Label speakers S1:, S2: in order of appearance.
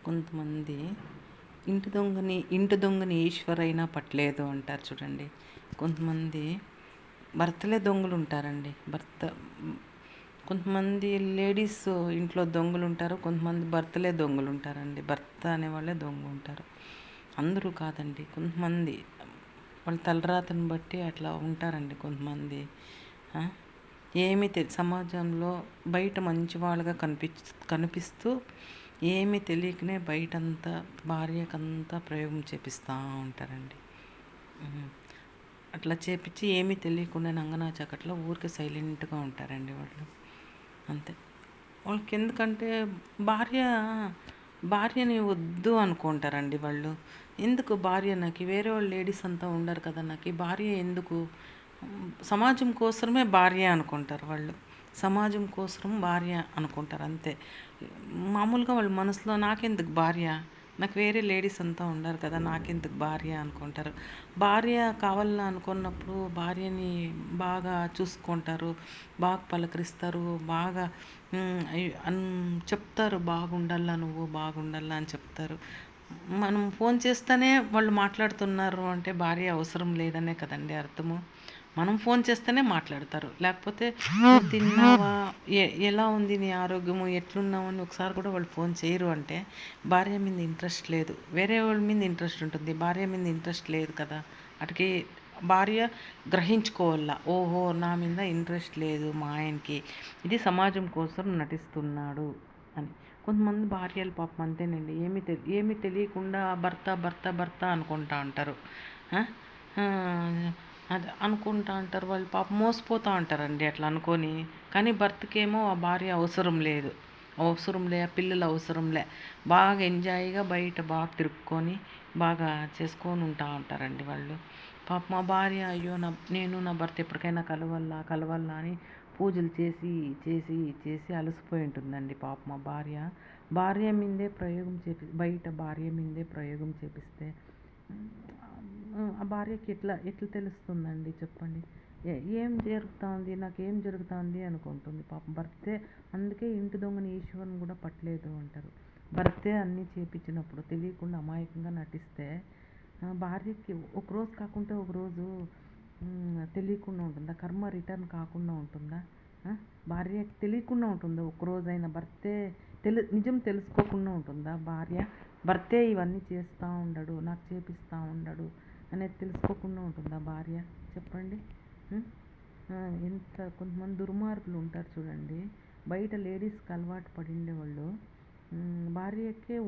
S1: కొంతమంది ఇంటి దొంగని ఈశ్వరైనా పట్టలేదు అంటారు చూడండి. కొంతమంది భర్తలే దొంగలు ఉంటారండి. కొంతమంది లేడీస్ ఇంట్లో దొంగలు ఉంటారు, కొంతమంది భర్తలే దొంగలు ఉంటారండి. భర్త అనేవాళ్ళే దొంగ ఉంటారు. అందరూ కాదండి, కొంతమంది వాళ్ళ తలరాతను బట్టి అట్లా ఉంటారండి కొంతమంది. ఆ? సమాజంలో బయట మంచి వాళ్ళగా కనిపిస్తూ ఏమీ తెలియకనే బయటంతా భార్యకంతా ప్రయోగం చేపిస్తూ ఉంటారండి. అట్లా చేపించి ఏమీ తెలియకుండా నంగనా చక్కట్లో ఊరికే సైలెంట్గా ఉంటారండి వాళ్ళు. అంతే. వాళ్ళకి ఎందుకంటే భార్యని వద్దు అనుకుంటారండి వాళ్ళు. ఎందుకు భార్య నాకు, వేరే వాళ్ళు లేడీస్ అంతా ఉండరు కదా, నాకు భార్య ఎందుకు? సమాజం కోసమే భార్య అనుకుంటారు వాళ్ళు. సమాజం కోసం భార్య అనుకుంటారు అంతే. మామూలుగా వాళ్ళ మనసులో నాకెందుకు భార్య, నాకు వేరే లేడీస్ అంతా ఉండరు కదా, నాకెందుకు భార్య అనుకుంటారు. భార్య కావాలని అనుకున్నప్పుడు భార్యని బాగా చూసుకుంటారు, బాగా పలకరిస్తారు, బాగా చెప్తారు, బాగుండాలా నువ్వు, బాగుండాలా అని చెప్తారు. మనం ఫోన్ చేస్తేనే వాళ్ళు మాట్లాడుతున్నారు అంటే భార్య అవసరం లేదనే కదండి అర్థము. మనం ఫోన్ చేస్తేనే మాట్లాడతారు. లేకపోతే నువ్వు తిన్నావా, ఎలా ఉంది నీ ఆరోగ్యము, ఎట్లున్నావు అని ఒకసారి కూడా వాళ్ళు ఫోన్ చేయరు అంటే భార్య మీద ఇంట్రెస్ట్ లేదు. వేరే వాళ్ళ మీద ఇంట్రెస్ట్ ఉంటుంది, భార్య మీద ఇంట్రెస్ట్ లేదు కదా. అటుకి భార్య గ్రహించుకోవాల, ఓహో నా మీద ఇంట్రెస్ట్ లేదు మా ఆయనకి, ఇది సమాజం కోసం నటిస్తున్నాడు అని. కొంతమంది భార్యలు పాపం అంతేనండి, ఏమీ తెలియకుండా భర్త భర్త భర్త అనుకుంటా ఉంటారు. అది అనుకుంటా అంటారు వాళ్ళు, పాపం మోసపోతూ ఉంటారండి అట్లా అనుకొని. కానీ భర్తకేమో ఆ భార్య అవసరంలే, ఆ పిల్లలు అవసరంలే, బాగా ఎంజాయ్గా బయట బాగా తిరుక్కొని బాగా చేసుకొని ఉంటారండి వాళ్ళు. పాపం మా భార్య, అయ్యో నేను నా భర్త ఎప్పటికైనా కలవాలా అని పూజలు చేసి చేసి చేసి అలసిపోయి ఉంటుందండి పాపం మా భార్య మీదే ప్రయోగం బయట భార్య మీదే ప్రయోగం చేపిస్తే ఆ భార్యకి ఎట్లా తెలుస్తుందండి చెప్పండి. ఏం జరుగుతుంది, నాకేం జరుగుతుంది అనుకుంటుంది పాపం. భర్తే, అందుకే ఇంటి దొంగని ఈశ్వరుని కూడా పట్టలేదు అంటారు. భర్తే అన్నీ చేపించినప్పుడు తెలియకుండా అమాయకంగా నటిస్తే భార్యకి ఒకరోజు కాకుంటే ఒకరోజు తెలియకుండా ఉంటుందా? కర్మ రిటర్న్ కాకుండా ఉంటుందా? భార్యకి తెలియకుండా ఉంటుందా ఒక్కరోజైనా? నిజం తెలుసుకోకుండా ఉంటుందా భార్య? భర్తే ఇవన్నీ చేస్తూ ఉండడు, నాకు చేపిస్తూ ఉండడు అనేది తెలుసుకోకుండా ఉంటుందా భార్య? చెప్పండి. కొంతమంది దుర్మార్గులు ఉంటారు చూడండి, బయట లేడీస్కి అలవాటు పడిండే వాళ్ళు భార్యకే